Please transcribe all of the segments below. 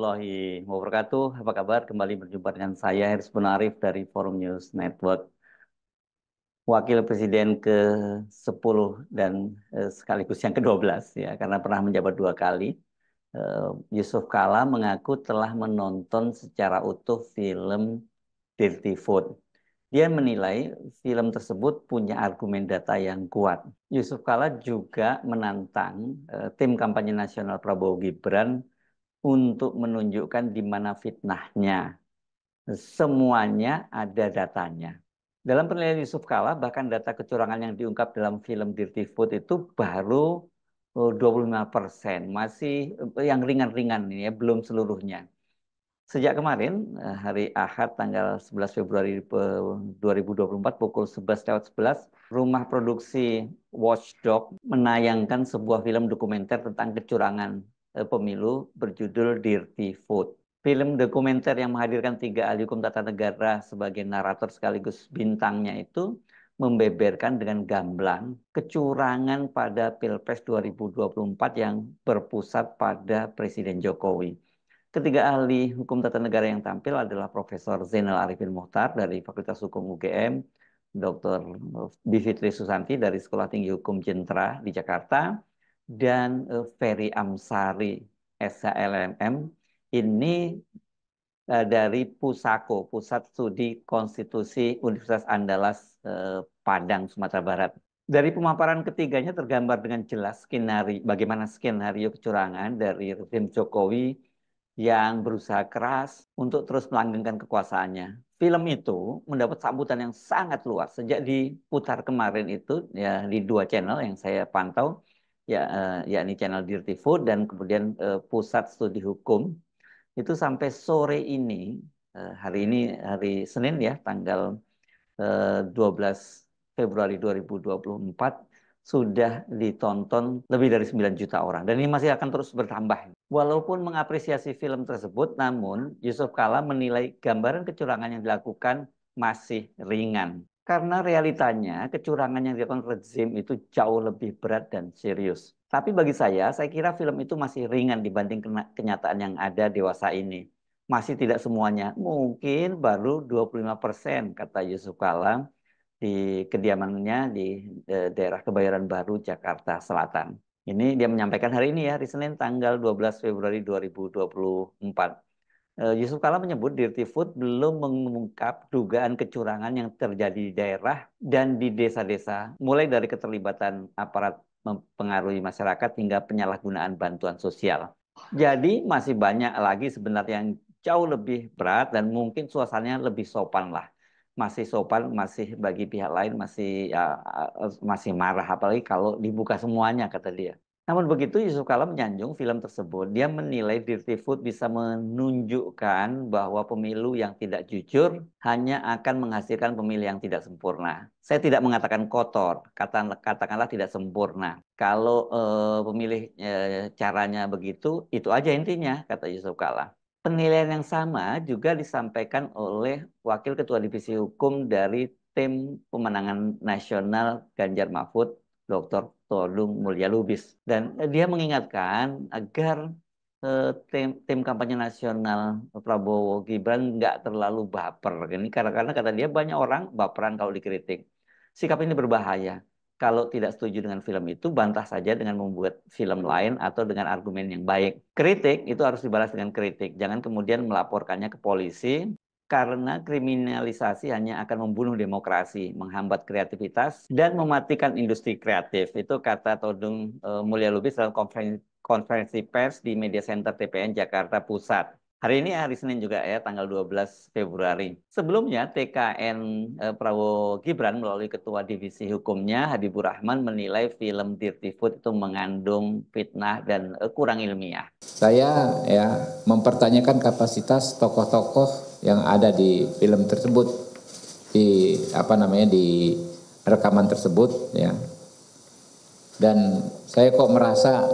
warahmatullahi wabarakatuh. Apa kabar? Kembali berjumpa dengan saya, Haris Arif dari Forum News Network. Wakil Presiden ke-10 dan sekaligus yang ke-12 ya, karena pernah menjabat 2 kali. Yusuf Kala mengaku telah menonton secara utuh film Dirty Food. Dia menilai film tersebut punya argumen data yang kuat. Yusuf Kala juga menantang tim kampanye nasional Prabowo Gibran untuk menunjukkan di mana fitnahnya. Semuanya ada datanya. Dalam penilaian Yusuf Kala, bahkan data kecurangan yang diungkap dalam film Dirty Food itu baru 25%. Masih yang ringan-ringan ini ya, belum seluruhnya. Sejak kemarin, hari Ahad tanggal 11 Februari 2024 pukul 11:11, rumah produksi Watchdog menayangkan sebuah film dokumenter tentang kecurangan pemilu berjudul Dirty Food. Film dokumenter yang menghadirkan 3 ahli hukum tata negara sebagai narator sekaligus bintangnya itu membeberkan dengan gamblang kecurangan pada Pilpres 2024 yang berpusat pada Presiden Jokowi. Ketiga ahli hukum tata negara yang tampil adalah Profesor Zainal Arifin Mochtar dari Fakultas Hukum UGM, Dr. Bivitri Susanti dari Sekolah Tinggi Hukum Jentra di Jakarta, dan Ferry Amsari, SHLMM. Ini dari Pusako, Pusat Studi Konstitusi Universitas Andalas, Padang, Sumatera Barat. Dari pemaparan ketiganya tergambar dengan jelas bagaimana skenario kecurangan dari rezim Jokowi yang berusaha keras untuk terus melanggengkan kekuasaannya. Film itu mendapat sambutan yang sangat luas sejak diputar kemarin itu ya di 2 channel yang saya pantau, ya yakni channel Dirty Food dan kemudian Pusat Studi Hukum. Itu sampai sore ini, hari ini hari Senin ya, tanggal 12 Februari 2024, sudah ditonton lebih dari 9 juta orang. Dan ini masih akan terus bertambah. Walaupun mengapresiasi film tersebut, namun Yusuf Kala menilai gambaran kecurangan yang dilakukan masih ringan. Karena realitanya kecurangan yang dilakukan rezim itu jauh lebih berat dan serius. Tapi bagi saya kira film itu masih ringan dibanding kenyataan yang ada dewasa ini. Masih tidak semuanya, mungkin baru 25%, kata Yusuf Kala di kediamannya di daerah Kebayoran Baru, Jakarta Selatan. Ini dia menyampaikan hari ini ya, hari Senin tanggal 12 Februari 2024. Yusuf Kala menyebut Dirty Food belum mengungkap dugaan kecurangan yang terjadi di daerah dan di desa-desa, mulai dari keterlibatan aparat mempengaruhi masyarakat hingga penyalahgunaan bantuan sosial. Jadi masih banyak lagi sebenarnya yang jauh lebih berat dan mungkin suasananya lebih sopan lah. Masih sopan, masih bagi pihak lain masih marah, apalagi kalau dibuka semuanya, kata dia. Namun begitu, Yusuf Kala menyanjung film tersebut. Dia menilai Dirty Food bisa menunjukkan bahwa pemilu yang tidak jujur hanya akan menghasilkan pemilu yang tidak sempurna. Saya tidak mengatakan kotor, katakanlah tidak sempurna. Kalau pemilih caranya begitu, itu aja intinya, kata Yusuf Kala. Penilaian yang sama juga disampaikan oleh Wakil Ketua Divisi Hukum dari Tim Pemenangan Nasional Ganjar Mahfud, Dr. Todung Mulya Lubis. Dan dia mengingatkan agar tim kampanye nasional Prabowo Gibran nggak terlalu baper. Ini karena kata dia banyak orang baperan kalau dikritik. Sikap ini berbahaya. Kalau tidak setuju dengan film itu, bantah saja dengan membuat film lain atau dengan argumen yang baik. Kritik itu harus dibalas dengan kritik. Jangan kemudian melaporkannya ke polisi, karena kriminalisasi hanya akan membunuh demokrasi, menghambat kreativitas, dan mematikan industri kreatif. Itu kata Todung Mulya Lubis dalam konferensi pers di Media Center TPN Jakarta Pusat. Hari ini hari Senin juga ya, tanggal 12 Februari. Sebelumnya TKN Prabowo Gibran melalui Ketua Divisi Hukumnya Habibur Rahman menilai film Dirty Food itu mengandung fitnah dan kurang ilmiah. Saya ya mempertanyakan kapasitas tokoh-tokoh yang ada di film tersebut, di di rekaman tersebut ya. Dan saya kok merasa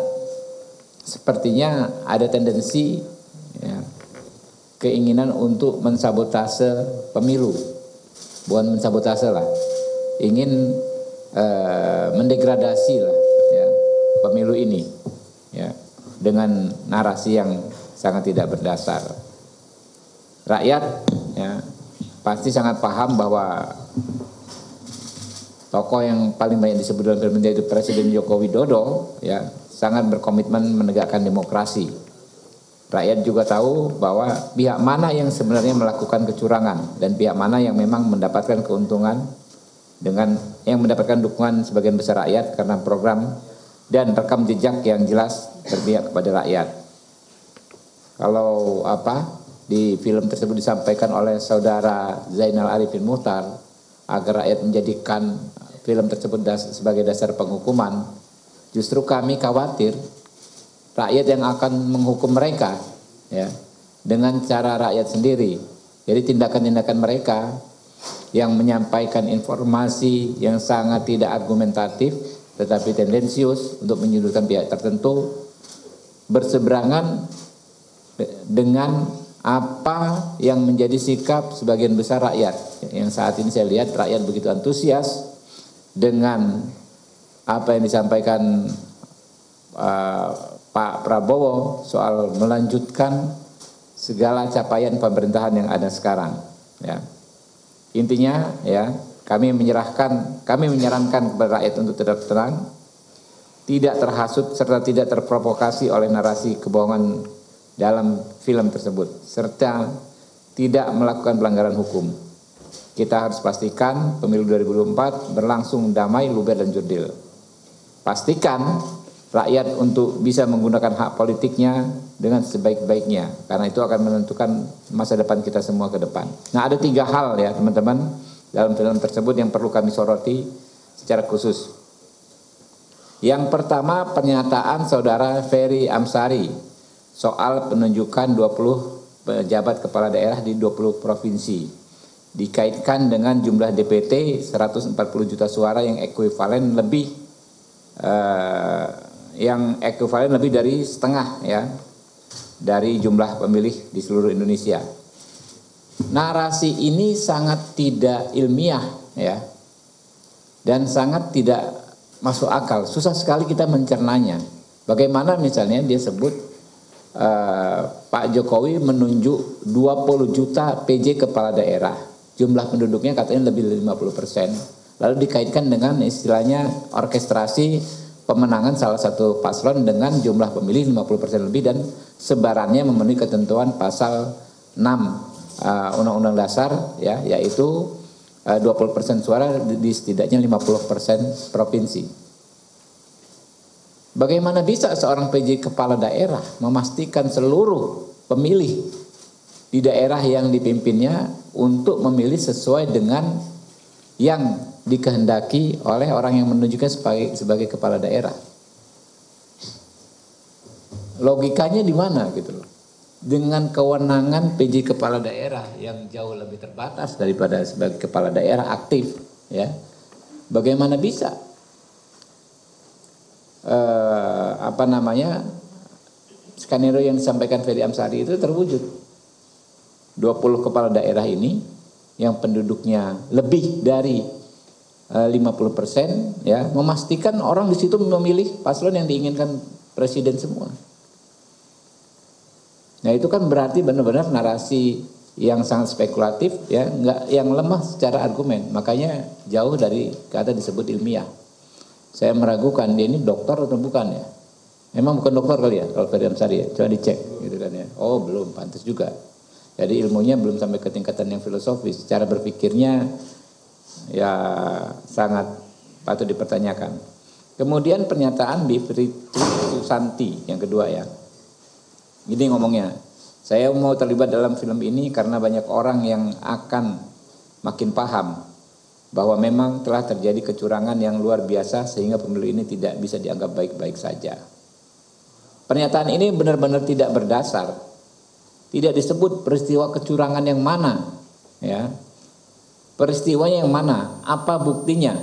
sepertinya ada tendensi ya, keinginan untuk mensabotase pemilu, bukan mensabotase lah, ingin mendegradasi lah ya pemilu ini ya dengan narasi yang sangat tidak berdasar. Rakyat ya pasti sangat paham bahwa tokoh yang paling banyak disebut dalam film itu Presiden Joko Widodo ya sangat berkomitmen menegakkan demokrasi. Rakyat juga tahu bahwa pihak mana yang sebenarnya melakukan kecurangan dan pihak mana yang memang mendapatkan keuntungan dengan yang mendapatkan dukungan sebagian besar rakyat karena program dan rekam jejak yang jelas berpihak kepada rakyat. Kalau di film tersebut disampaikan oleh saudara Zainal Arifin Muchtar agar rakyat menjadikan film tersebut sebagai dasar penghukuman, justru kami khawatir rakyat yang akan menghukum mereka ya dengan cara rakyat sendiri. Jadi tindakan-tindakan mereka yang menyampaikan informasi yang sangat tidak argumentatif tetapi tendensius untuk menyudutkan pihak tertentu berseberangan dengan apa yang menjadi sikap sebagian besar rakyat. Yang saat ini saya lihat rakyat begitu antusias dengan apa yang disampaikan Pak Prabowo soal melanjutkan segala capaian pemerintahan yang ada sekarang. Ya. Intinya ya kami menyarankan kepada rakyat untuk tetap tenang, tidak terhasut serta tidak terprovokasi oleh narasi kebohongan dalam film tersebut, serta tidak melakukan pelanggaran hukum. Kita harus pastikan pemilu 2024 berlangsung damai, luber, dan jurdil. Pastikan rakyat untuk bisa menggunakan hak politiknya dengan sebaik-baiknya, karena itu akan menentukan masa depan kita semua ke depan. Nah, ada 3 hal ya teman-teman dalam film tersebut yang perlu kami soroti secara khusus. Yang pertama, pernyataan saudara Ferry Amsari soal penunjukan 20 pejabat kepala daerah di 20 provinsi. Dikaitkan dengan jumlah DPT 140 juta suara yang ekuivalen lebih dari setengah ya dari jumlah pemilih di seluruh Indonesia. Narasi ini sangat tidak ilmiah ya dan sangat tidak masuk akal. Susah sekali kita mencernanya. Bagaimana misalnya dia sebut Pak Jokowi menunjuk 20 juta PJ kepala daerah, jumlah penduduknya katanya lebih dari 50%, lalu dikaitkan dengan istilahnya orkestrasi pemenangan salah satu paslon dengan jumlah pemilih 50% lebih dan sebarannya memenuhi ketentuan pasal 6 Undang-Undang Dasar ya, yaitu 20% suara di setidaknya 50% provinsi. Bagaimana bisa seorang PJ kepala daerah memastikan seluruh pemilih di daerah yang dipimpinnya untuk memilih sesuai dengan yang dikehendaki oleh orang yang menunjukkan sebagai kepala daerah? Logikanya di mana gitu loh? Dengan kewenangan PJ kepala daerah yang jauh lebih terbatas daripada sebagai kepala daerah aktif, ya, bagaimana bisa skenario yang disampaikan Ferry Amsari itu terwujud? 20 kepala daerah ini yang penduduknya lebih dari 50% ya, memastikan orang di situ memilih paslon yang diinginkan presiden semua. Nah, itu kan berarti benar-benar narasi yang sangat spekulatif ya, yang lemah secara argumen. Makanya jauh dari kata disebut ilmiah. Saya meragukan dia ini dokter atau bukan ya. Memang bukan dokter kali ya kalau Ferry Amsari ya. Coba dicek gitu kan ya. Oh, belum, pantas juga. Jadi ilmunya belum sampai ke tingkatan yang filosofis. Cara berpikirnya ya sangat patut dipertanyakan. Kemudian pernyataan Bivitri Susanti yang kedua ya. Gini ngomongnya, saya mau terlibat dalam film ini karena banyak orang yang akan makin paham bahwa memang telah terjadi kecurangan yang luar biasa sehingga pemilu ini tidak bisa dianggap baik-baik saja. Pernyataan ini benar-benar tidak berdasar. Tidak disebut peristiwa kecurangan yang mana, ya. Peristiwanya yang mana, apa buktinya,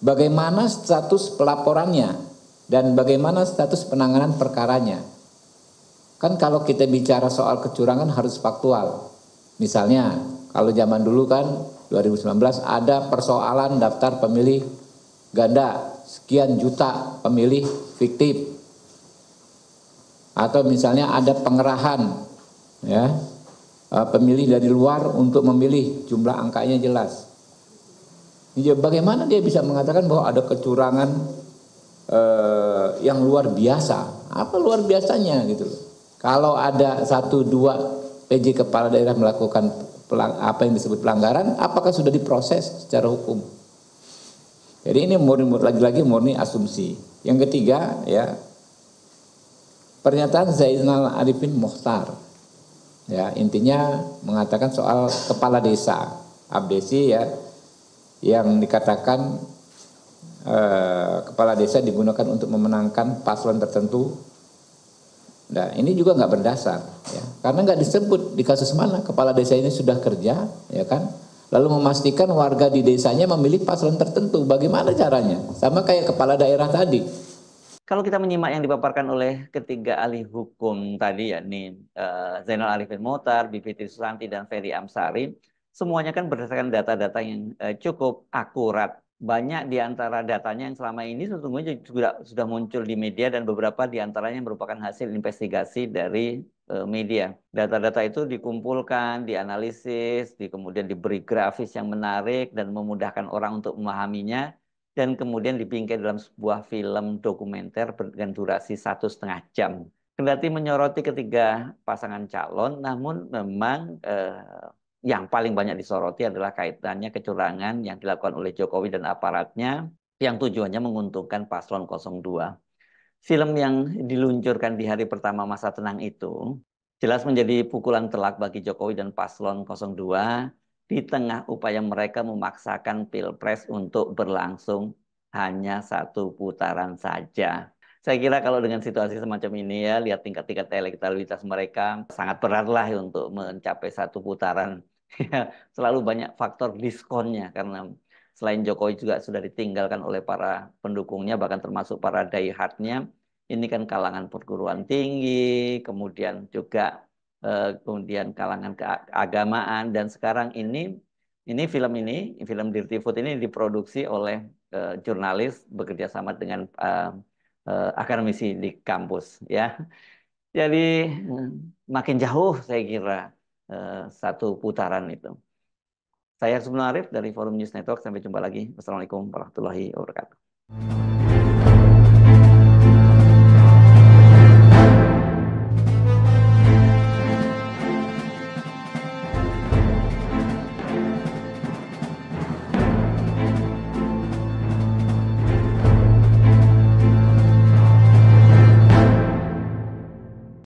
bagaimana status pelaporannya, dan bagaimana status penanganan perkaranya. Kan kalau kita bicara soal kecurangan harus faktual. Misalnya, kalau zaman dulu kan 2019 ada persoalan daftar pemilih ganda, sekian juta pemilih fiktif. atau misalnya ada pengerahan ya pemilih dari luar untuk memilih, jumlah angkanya jelas. Bagaimana dia bisa mengatakan bahwa ada kecurangan yang luar biasa? Apa luar biasanya gitu loh? Kalau ada 1-2 PJ kepala daerah melakukan apa yang disebut pelanggaran, apakah sudah diproses secara hukum? Jadi ini lagi-lagi murni asumsi. Yang ketiga ya, pernyataan Zainal Arifin Mokhtar. Ya, intinya mengatakan soal kepala desa, abdesi ya, yang dikatakan kepala desa digunakan untuk memenangkan paslon tertentu. Nah, ini juga nggak berdasar, ya, karena nggak disebut di kasus mana kepala desa ini sudah kerja, ya kan, lalu memastikan warga di desanya memilih paslon tertentu. Bagaimana caranya? Sama kayak kepala daerah tadi. Kalau kita menyimak yang dipaparkan oleh ketiga ahli hukum tadi, yakni Zainal Arifin Mokhtar, Bivitri Susanti, dan Ferry Amsari, semuanya kan berdasarkan data-data yang cukup akurat. Banyak di antara datanya yang selama ini sesungguhnya sudah muncul di media, dan beberapa di antaranya merupakan hasil investigasi dari media. Data-data itu dikumpulkan, dianalisis, kemudian diberi grafis yang menarik dan memudahkan orang untuk memahaminya, dan kemudian dibingkai dalam sebuah film dokumenter dengan durasi 1,5 jam. Kendati menyoroti ketiga pasangan calon, namun memang yang paling banyak disoroti adalah kaitannya kecurangan yang dilakukan oleh Jokowi dan aparatnya, yang tujuannya menguntungkan paslon 02. Film yang diluncurkan di hari pertama masa tenang itu jelas menjadi pukulan telak bagi Jokowi dan paslon 02 di tengah upaya mereka memaksakan Pilpres untuk berlangsung hanya 1 putaran saja. Saya kira kalau dengan situasi semacam ini ya, lihat tingkat-tingkat elektabilitas mereka sangat berat lah untuk mencapai 1 putaran. Selalu banyak faktor diskonnya, karena selain Jokowi juga sudah ditinggalkan oleh para pendukungnya, bahkan termasuk para diehardnya. Ini kan kalangan perguruan tinggi, kemudian juga kemudian kalangan keagamaan, dan sekarang ini film Dirty Food ini diproduksi oleh jurnalis bekerja sama dengan akademisi di kampus ya. Jadi makin jauh saya kira 1 putaran itu. Saya Subnu Arif dari Forum News Network. Sampai jumpa lagi. Wassalamualaikum warahmatullahi wabarakatuh.